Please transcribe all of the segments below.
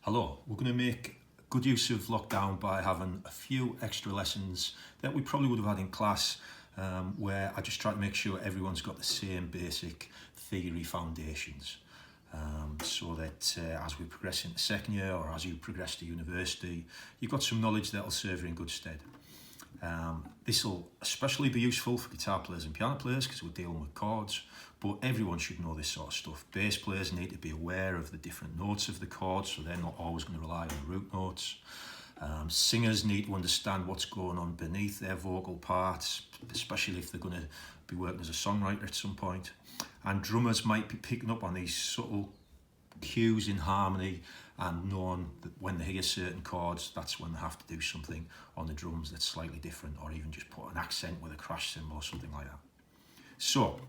Hello, we're going to make good use of lockdown by having a few extra lessons that we probably would have had in class, where I just try to make sure everyone's got the same basic theory foundations, so that as we progress into second year or as you progress to university, you've got some knowledge that will serve you in good stead. This will especially be useful for guitar players and piano players because we're dealing with chords, but everyone should know this sort of stuff. Bass players need to be aware of the different notes of the chords, so they're not always going to rely on the root notes. Singers need to understand what's going on beneath their vocal parts, especially if they're going to be working as a songwriter at some point. And drummers might be picking up on these subtle cues in harmony and knowing that when they hear certain chords, that's when they have to do something on the drums that's slightly different, or even just put an accent with a crash cymbal or something like that. So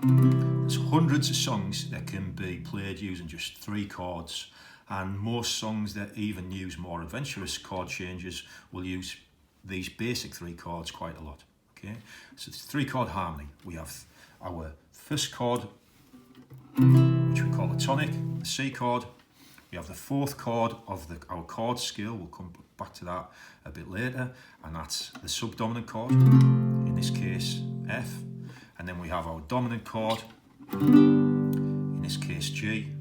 there's hundreds of songs that can be played using just 3 chords, and most songs that even use more adventurous chord changes will use these basic 3 chords quite a lot. Okay, so it's 3-chord harmony. We have our first chord, which we call the tonic, the C chord. We have the 4th chord of our chord scale. We'll come back to that a bit later, and that's the subdominant chord, in this case F. And then we have our dominant chord, in this case G,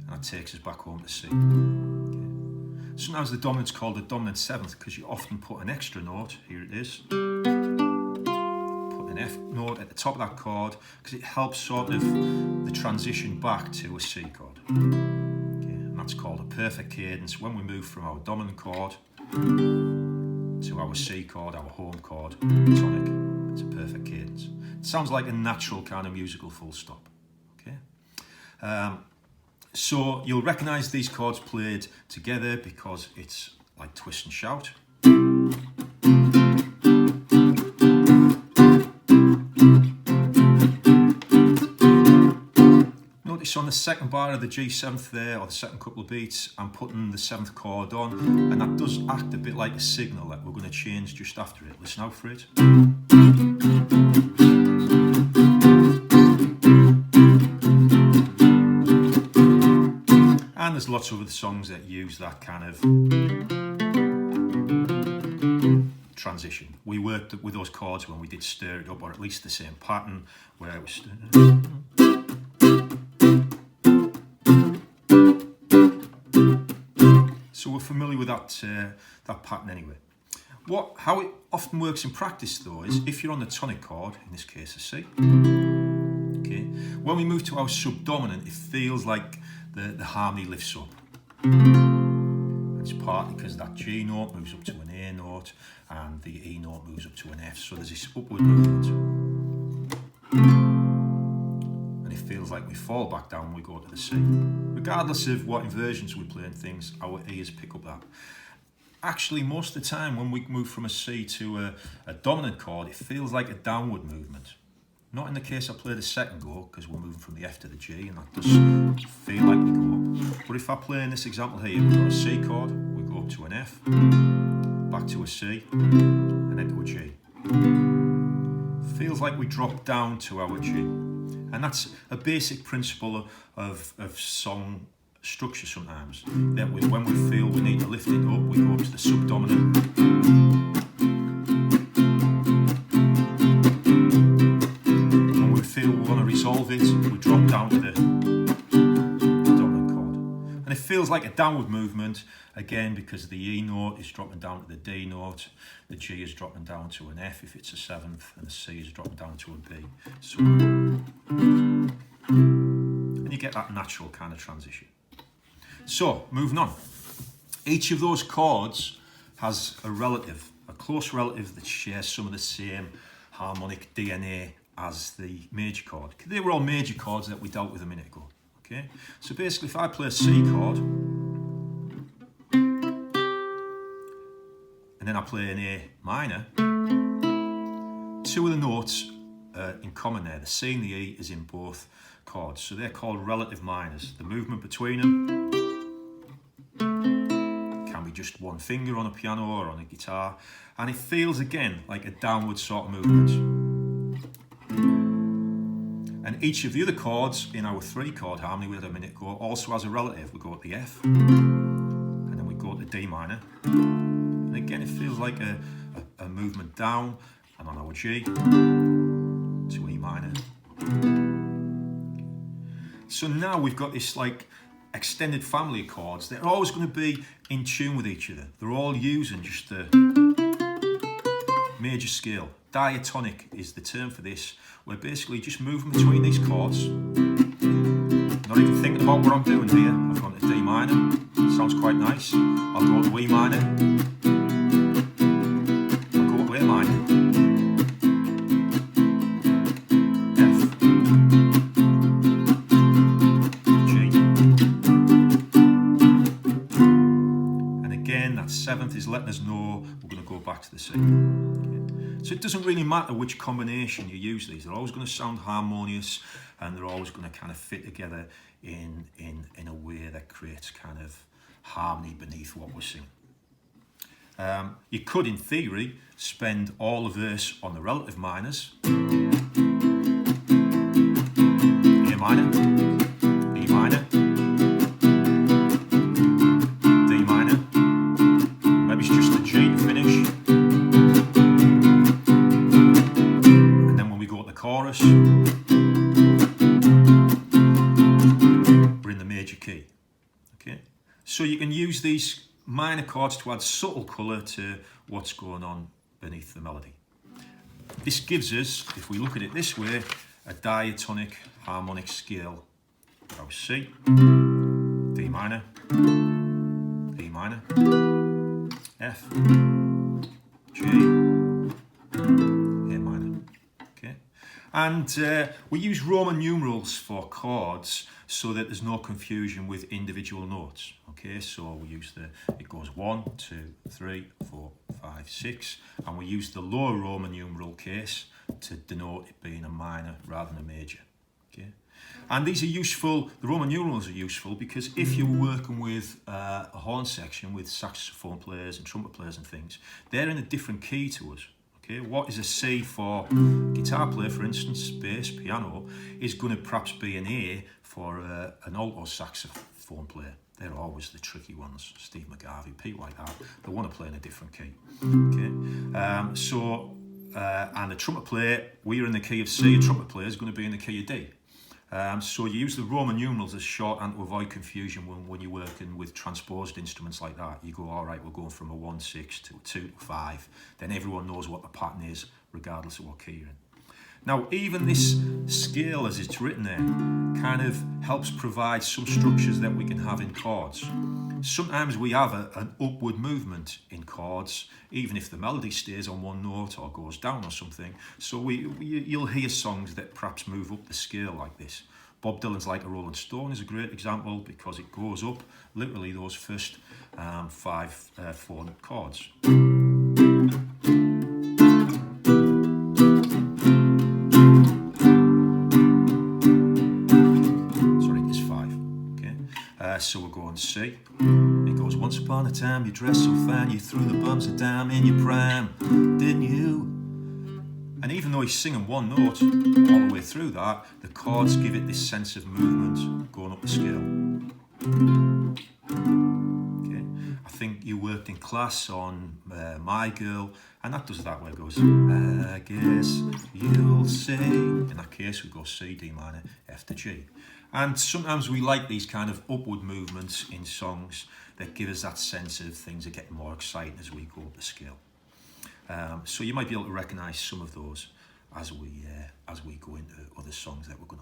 and that takes us back home to C. Okay. Sometimes the dominant's called the dominant 7th because you often put an extra note, here it is, put an F note at the top of that chord because it helps sort of the transition back to a C chord. That's called a perfect cadence. When we move from our dominant chord to our C chord, our home chord, tonic, it's a perfect cadence. It sounds like a natural kind of musical full stop. Okay, so you'll recognise these chords played together because it's like twist and shout. Notice on the second bar of the G7th there, or the second couple of beats, I'm putting the 7th chord on, and that does act a bit like a signal that we're going to change just after it. Listen out for it. And there's lots of other songs that use that kind of transition. We worked with those chords when we did Stir It Up, or at least the same pattern, where it was... So we're familiar with that pattern anyway. How it often works in practice though is if you're on the tonic chord, in this case a C, okay, when we move to our subdominant, it feels like the harmony lifts up. It's partly because that G note moves up to an A note and the E note moves up to an F, so there's this upward movement. Feels like we fall back down when we go to the C. Regardless of what inversions we play and things, our ears pick up that. Actually, most of the time when we move from a C to a dominant chord, it feels like a downward movement. Not in the case I play the second go, because we're moving from the F to the G, and that does feel like we go up. But if I play in this example here, we've got a C chord, we go up to an F, back to a C, and then to a G. Feels like we drop down to our G. And that's a basic principle of song structure sometimes. That when we feel we need to lift it up, we go up to the subdominant. When we feel we want to resolve it, we drop down to the dominant chord. And it feels like a downward movement, again, because the E note is dropping down to the D note, the G is dropping down to an F if it's a 7th, and the C is dropping down to a B. So, and you get that natural kind of transition. So, moving on. Each of those chords has a relative, a close relative that shares some of the same harmonic DNA as the major chord. They were all major chords that we dealt with a minute ago. Okay, so basically if I play a C chord, and then I play an A minor, 2 of the notes in common there, the C and the E is in both chords, so they're called relative minors. The movement between them can be just one finger on a piano or on a guitar, and it feels again like a downward sort of movement. And each of the other chords in our 3-chord harmony we had a minute ago also has a relative. We go to the F, to D minor. And again, it feels like a movement down, and on our G to E minor. So now we've got this like extended family of chords that are always going to be in tune with each other. They're all using just the major scale. Diatonic is the term for this. We're basically just moving between these chords. Not even thinking about what I'm doing here. I've gone to D minor. Sounds quite nice. I'll go to E minor. I'll go to A minor. F. G. And again, that seventh is letting us know we're going to go back to the C. So it doesn't really matter which combination you use these. They're always going to sound harmonious, and they're always going to kind of fit together in a way that creates kind of harmony beneath what we're singing. You could, in theory, spend all the verse on the relative minors. A minor, E minor, D minor, maybe it's just a G to finish. Chorus, we're in the major key. Okay, so you can use these minor chords to add subtle colour to what's going on beneath the melody. This gives us, if we look at it this way, a diatonic harmonic scale. Go C, D minor, E minor, F, G, A minor. And we use Roman numerals for chords so that there's no confusion with individual notes. Okay, so we use it goes 1, 2, 3, 4, 5, 6, and we use the lower Roman numeral case to denote it being a minor rather than a major. Okay, and these are useful, the Roman numerals are useful because if you're working with a horn section with saxophone players and trumpet players and things, they're in a different key to us. Okay, what is a C for guitar player, for instance, bass, piano, is going to perhaps be an A for an alto saxophone player. They're always the tricky ones. Steve McGarvey, people like that. They want to play in a different key. Okay, and a trumpet player, we're in the key of C. A trumpet player is going to be in the key of D. So you use the Roman numerals as shorthand to avoid confusion when you're working with transposed instruments like that. You go, all right, we're going from a 1-6 to a 2-5. Then everyone knows what the pattern is, regardless of what key you're in. Now, even this scale, as it's written there, kind of helps provide some structures that we can have in chords. Sometimes we have an upward movement in chords, even if the melody stays on one note or goes down or something. So you'll hear songs that perhaps move up the scale like this. Bob Dylan's Like a Rolling Stone is a great example because it goes up literally those first 4 chords. So we're going C. It goes, once upon a time you dressed so fine, you threw the bums a dime in your prime, didn't you? And even though he's singing one note all the way through that, the chords give it this sense of movement going up the scale. Okay, I think you worked in class on My Girl, and that does that where it goes, I guess you'll say. In that case we go C, D minor, F to G. And sometimes we like these kind of upward movements in songs that give us that sense of things are getting more exciting as we go up the scale. So you might be able to recognise some of those as we go into other songs that we're going to